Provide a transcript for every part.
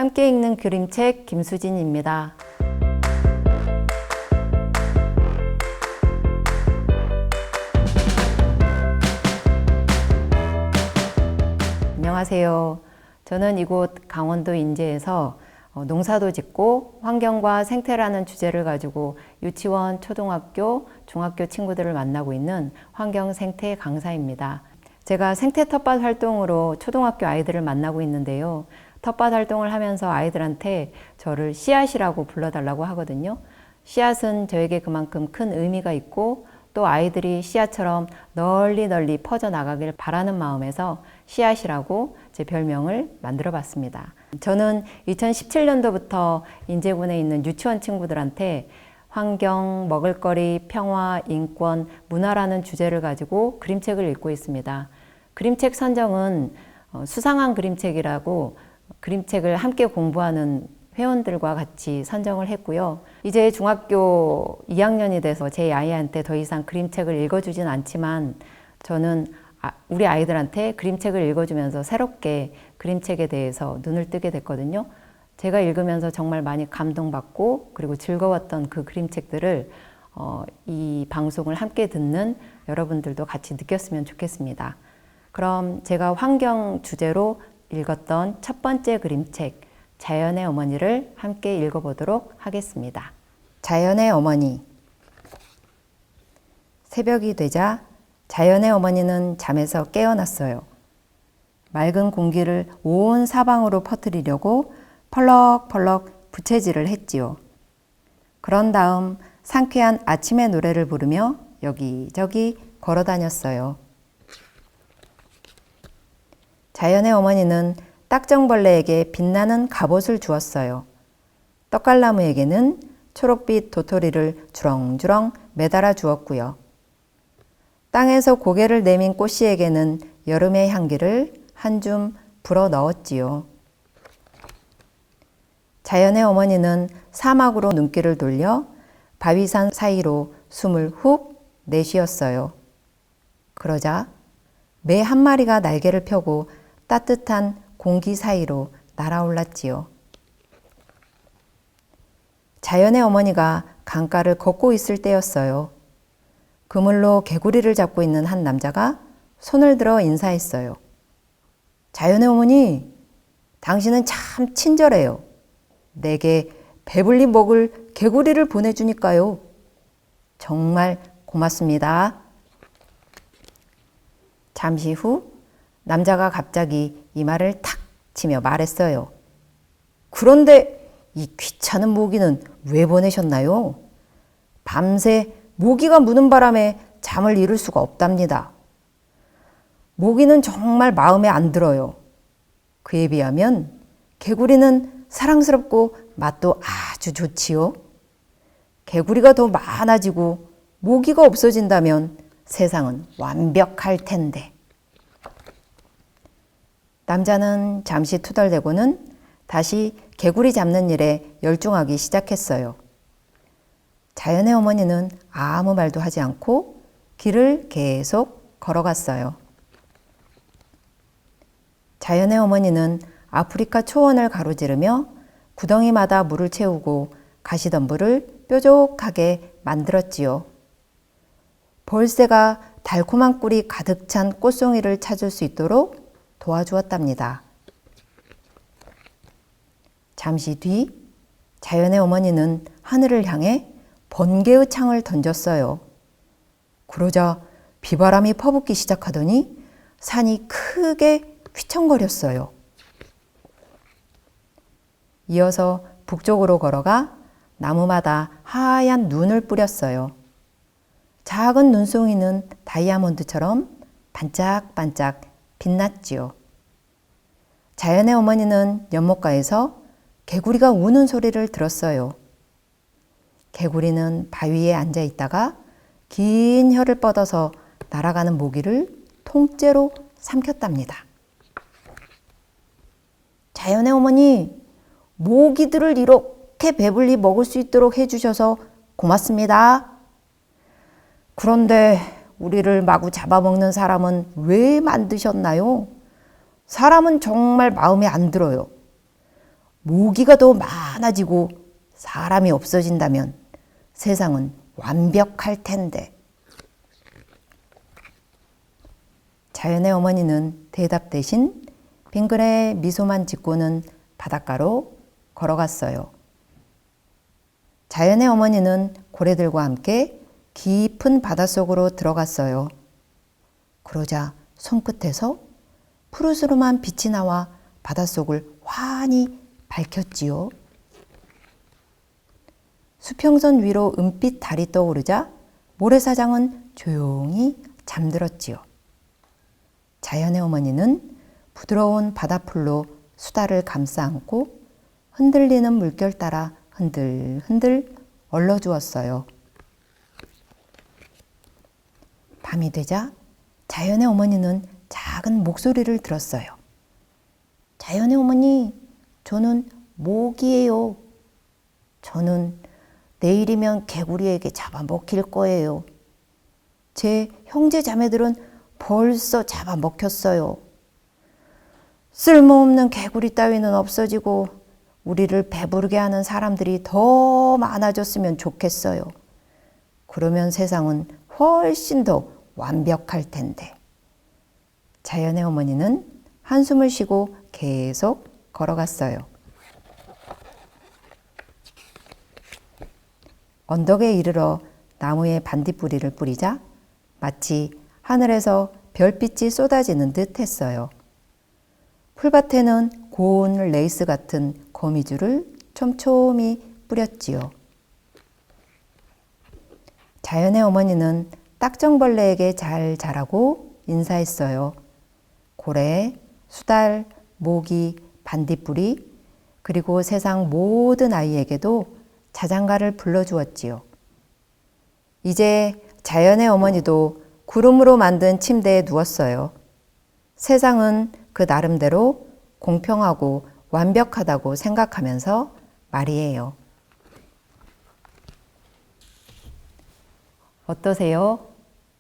함께 읽는 그림책 김수진입니다. 안녕하세요. 저는 이곳 강원도 인제에서 농사도 짓고 환경과 생태라는 주제를 가지고 유치원, 초등학교, 중학교 친구들을 만나고 있는 환경생태 강사입니다. 제가 생태 텃밭 활동으로 초등학교 아이들을 만나고 있는데요. 텃밭 활동을 하면서 아이들한테 저를 씨앗이라고 불러달라고 하거든요. 씨앗은 저에게 그만큼 큰 의미가 있고 또 아이들이 씨앗처럼 널리 퍼져나가길 바라는 마음에서 씨앗이라고 제 별명을 만들어 봤습니다. 저는 2017년도부터 인제군에 있는 유치원 친구들한테 환경, 먹을거리, 평화, 인권, 문화라는 주제를 가지고 그림책을 읽고 있습니다. 그림책 선정은 수상한 그림책이라고 그림책을 함께 공부하는 회원들과 같이 선정을 했고요. 이제 중학교 2학년이 돼서 제 아이한테 더 이상 그림책을 읽어주진 않지만 저는 우리 아이들한테 그림책을 읽어주면서 새롭게 그림책에 대해서 눈을 뜨게 됐거든요. 제가 읽으면서 정말 많이 감동받고 그리고 즐거웠던 그 그림책들을 이 방송을 함께 듣는 여러분들도 같이 느꼈으면 좋겠습니다. 그럼 제가 환경 주제로 읽었던 첫 번째 그림책 자연의 어머니를 함께 읽어보도록 하겠습니다. 자연의 어머니. 새벽이 되자 자연의 어머니는 잠에서 깨어났어요. 맑은 공기를 온 사방으로 퍼뜨리려고 펄럭펄럭 부채질을 했지요. 그런 다음 상쾌한 아침의 노래를 부르며 여기저기 걸어 다녔어요. 자연의 어머니는 딱정벌레에게 빛나는 갑옷을 주었어요. 떡갈나무에게는 초록빛 도토리를 주렁주렁 매달아 주었고요. 땅에서 고개를 내민 꽃씨에게는 여름의 향기를 한 줌 불어 넣었지요. 자연의 어머니는 사막으로 눈길을 돌려 바위산 사이로 숨을 훅 내쉬었어요. 그러자 매 한 마리가 날개를 펴고 따뜻한 공기 사이로 날아올랐지요. 자연의 어머니가 강가를 걷고 있을 때였어요. 그물로 개구리를 잡고 있는 한 남자가 손을 들어 인사했어요. 자연의 어머니, 당신은 참 친절해요. 내게 배불리 먹을 개구리를 보내주니까요. 정말 고맙습니다. 잠시 후 남자가 갑자기 이마를 탁 치며 말했어요. 그런데 이 귀찮은 모기는 왜 보내셨나요? 밤새 모기가 무는 바람에 잠을 이룰 수가 없답니다. 모기는 정말 마음에 안 들어요. 그에 비하면 개구리는 사랑스럽고 맛도 아주 좋지요. 개구리가 더 많아지고 모기가 없어진다면 세상은 완벽할 텐데. 남자는 잠시 투덜대고는 다시 개구리 잡는 일에 열중하기 시작했어요. 자연의 어머니는 아무 말도 하지 않고 길을 계속 걸어갔어요. 자연의 어머니는 아프리카 초원을 가로지르며 구덩이마다 물을 채우고 가시덤불을 뾰족하게 만들었지요. 벌새가 달콤한 꿀이 가득 찬 꽃송이를 찾을 수 있도록 도와주었답니다. 잠시 뒤 자연의 어머니는 하늘을 향해 번개의 창을 던졌어요. 그러자 비바람이 퍼붓기 시작하더니 산이 크게 휘청거렸어요. 이어서 북쪽으로 걸어가 나무마다 하얀 눈을 뿌렸어요. 작은 눈송이는 다이아몬드처럼 반짝반짝 빛났지요. 자연의 어머니는 연못가에서 개구리가 우는 소리를 들었어요. 개구리는 바위에 앉아 있다가 긴 혀를 뻗어서 날아가는 모기를 통째로 삼켰답니다. 자연의 어머니, 모기들을 이렇게 배불리 먹을 수 있도록 해주셔서 고맙습니다. 그런데 우리를 마구 잡아먹는 사람은 왜 만드셨나요? 사람은 정말 마음에 안 들어요. 모기가 더 많아지고 사람이 없어진다면 세상은 완벽할 텐데. 자연의 어머니는 대답 대신 빙그레 미소만 짓고는 바닷가로 걸어갔어요. 자연의 어머니는 고래들과 함께 깊은 바닷속으로 들어갔어요. 그러자 손끝에서 푸르스름한 빛이 나와 바닷속을 환히 밝혔지요. 수평선 위로 은빛 달이 떠오르자 모래사장은 조용히 잠들었지요. 자연의 어머니는 부드러운 바다풀로 수다를 감싸 안고 흔들리는 물결 따라 흔들흔들 얼러주었어요. 밤이 되자 자연의 어머니는 작은 목소리를 들었어요. 자연의 어머니, 저는 모기예요. 저는 내일이면 개구리에게 잡아먹힐 거예요. 제 형제 자매들은 벌써 잡아먹혔어요. 쓸모없는 개구리 따위는 없어지고 우리를 배부르게 하는 사람들이 더 많아졌으면 좋겠어요. 그러면 세상은 훨씬 더 완벽할 텐데. 자연의 어머니는 한숨을 쉬고 계속 걸어갔어요. 언덕에 이르러 나무에 반딧불이를 뿌리자 마치 하늘에서 별빛이 쏟아지는 듯 했어요. 풀밭에는 고운 레이스 같은 거미줄을 촘촘히 뿌렸지요. 자연의 어머니는 딱정벌레에게 잘 자라고 인사했어요. 고래, 수달, 모기, 반딧불이 그리고 세상 모든 아이에게도 자장가를 불러주었지요. 이제 자연의 어머니도 구름으로 만든 침대에 누웠어요. 세상은 그 나름대로 공평하고 완벽하다고 생각하면서 말이에요. 어떠세요?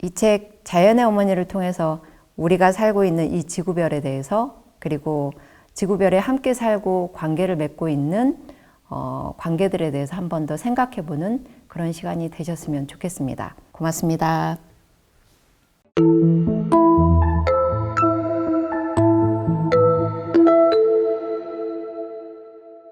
이 책 자연의 어머니를 통해서 우리가 살고 있는 이 지구별에 대해서 그리고 지구별에 함께 살고 관계를 맺고 있는 관계들에 대해서 한 번 더 생각해보는 그런 시간이 되셨으면 좋겠습니다. 고맙습니다.